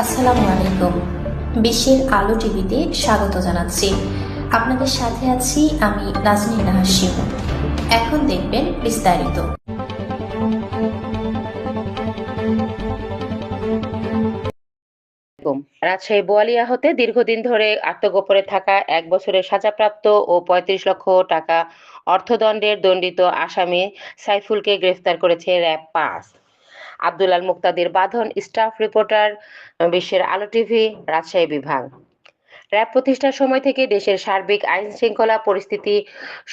আসসালামু আলাইকুম। বিশ্বের আলো টিভিতে স্বাগত জানাচ্ছি। আপনাদের সাথে আছি আমি নাজনীন নাহার শিমু। এখন দেখবেন বিস্তারিত। রাজশাহী বোয়ালিয়া হতে দীর্ঘদিন ধরে আত্মগোপনে থাকা ১ বছরের সাজাপ্রাপ্ত ও ৩৫ লক্ষ টাকা অর্থদণ্ডের দণ্ডিত আসামি সাইফুলকে গ্রেফতার করেছে র‍্যাব-৫। আব্দুল আল মুক্তাদির বাঁধন, স্টাফ রিপোর্টার, বিশ্বের আলো টিভি, রাজশাহী বিভাগ। র‍্যাব প্রতিষ্ঠার সময় থেকে দেশের সার্বিক আইন-শৃঙ্খলা পরিস্থিতি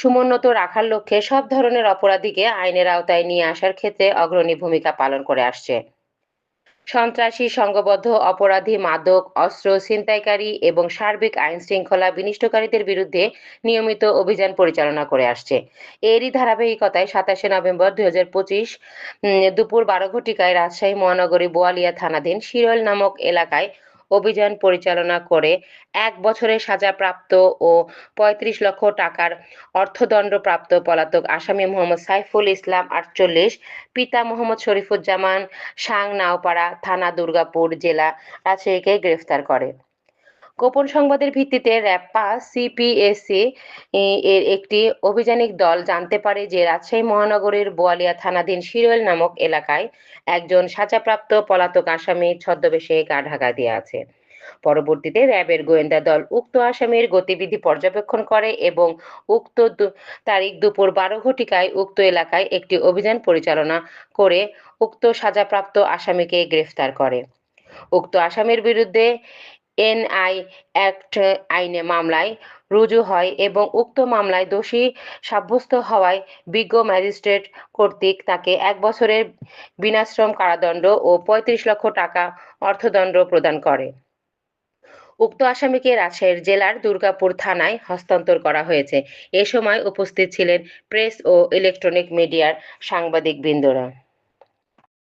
সমুন্নত রাখার লক্ষ্যে সব ধরনের অপরাধীকে আইনের আওতায় নিয়ে আসার ক্ষেত্রে অগ্রণী ভূমিকা পালন করে আসছে। সন্ত্রাসী, সংঘবদ্ধ অপরাধী, মাদক, অস্ত্র ছিনতাইকারী এবং সার্বিক আইনশৃঙ্খলা বিনষ্টকারীদের বিরুদ্ধে নিয়মিত অভিযান পরিচালনা করে আসছে। এরই ধারাবাহিকতায় ২৭শে নভেম্বর ২০২৫ দুপুর ১২ ঘটিকায় রাজশাহী মহানগরী বোয়ালিয়া থানাধীন শিরোল নামক এলাকায় অভিযান পরিচালনা করে ১ বছরের সাজাপ্রাপ্ত ও ৩৫ লক্ষ টাকার অর্থদণ্ডপ্রাপ্ত পলাতক আসামি মোহাম্মদ সাইফুল ইসলাম ৪৮, পিতা মোহাম্মদ শরীফুজ্জামান, সাং নাওপাড়া থানা, দুর্গাপুর জেলা, রাজশাহীকে গ্রেফতার করে। গোপন সংবাদের ভিত্তিতে র‍্যাব-৫ সিপিএসি এর একটি অভিযানিক দল জানতে পারে যে রাজশাহী মহানগরীর বোয়ালিয়া থানাধীন শিরোল নামক এলাকায় একজন সাজাপ্রাপ্ত পলাতক আসামি ছদ্মবেশে গা ঢাকা দিয়ে আছে। পরবর্তীতে র‍্যাবের গোয়েন্দা দল উক্ত আসামির গতিবিধি পর্যবেক্ষণ করে এবং উক্ত তারিখ দুপুর ১২ ঘটিকায় উক্ত এলাকায় একটি অভিযান পরিচালনা করে উক্ত সাজাপ্রাপ্ত আসামিকে গ্রেফতার করে। উক্ত আসামির বিরুদ্ধে এনআই অ্যাক্ট আইনে মামলায় রুজু হয় এবং উক্ত মামলায় দোষী সাব্যস্ত হওয়ায় বিজ্ঞ ম্যাজিস্ট্রেট কর্তৃক তাকে ১ বছরের বিনাশ্রম কারাদণ্ড ও ৩৫ লক্ষ টাকা অর্থদণ্ড প্রদান করে। উক্ত আসামিকে রাজশাহী জেলার দুর্গাপুর থানায় হস্তান্তর করা হয়েছে। এ সময় উপস্থিত ছিলেন প্রেস ও ইলেকট্রনিক মিডিয়ার সাংবাদিকবৃন্দরা।